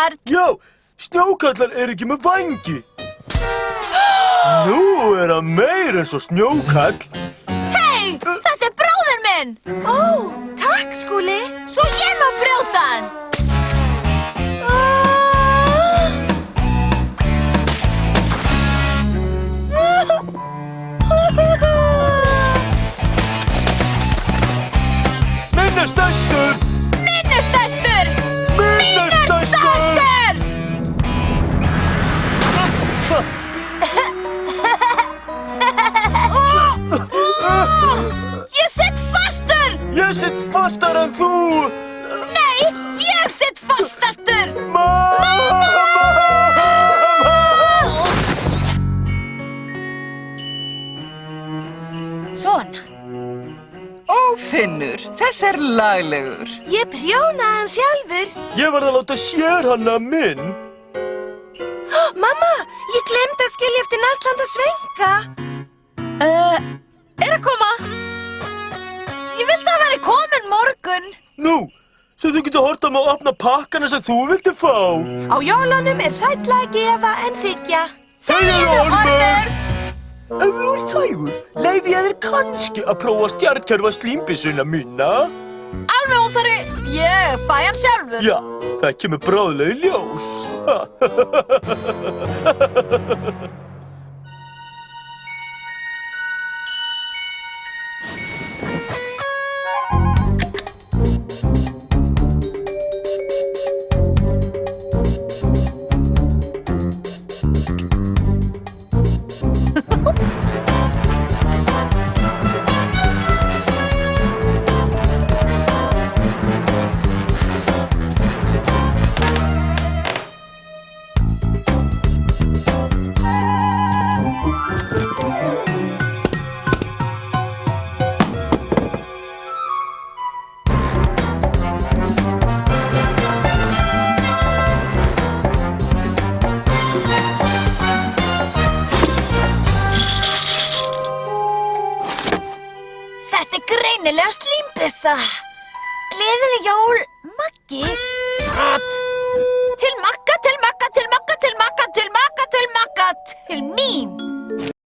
Karl. Já, snjókallar ekki með vangi. Nú hann meir eins og snjókall. Hei, þetta bróðir minn. Ó, takk, Skúli. Svo ég má brjóta hann. Minna stærstur! Minni stærstur. Minna stærstur! Ég sitt fastur. Ég sitt fastar en þú! Nei, ég sitt fastastur. Svona. Ó, Finnur, þess er laglegur. Ég prjónaði hann sjálfur. Ég varð að láta sérhanna minn. Mamma, ég glemdi að skilja eftir Nasland að svenka. Er að koma? Ég vildi að veri komin morgun. Nú, svo þú getur hort á mig að opna pakkana sem þú vildi fá. Á jólunum er sætla að gefa en þykja. Þegiðu, Ormur. Ef þú ert þægur, leyfi ég þér kannski að prófa stjarnkerfa slímbissuna mína. Alveg óþarri, ég fæ hann sjálfur. Já, það kemur bráðlega í ljós. Greinilega slímbissa. Gleðileg jól, Maggi. Flott. Til Magga, til Magga, til Magga, til Magga, til Magga, til Magga, til mín.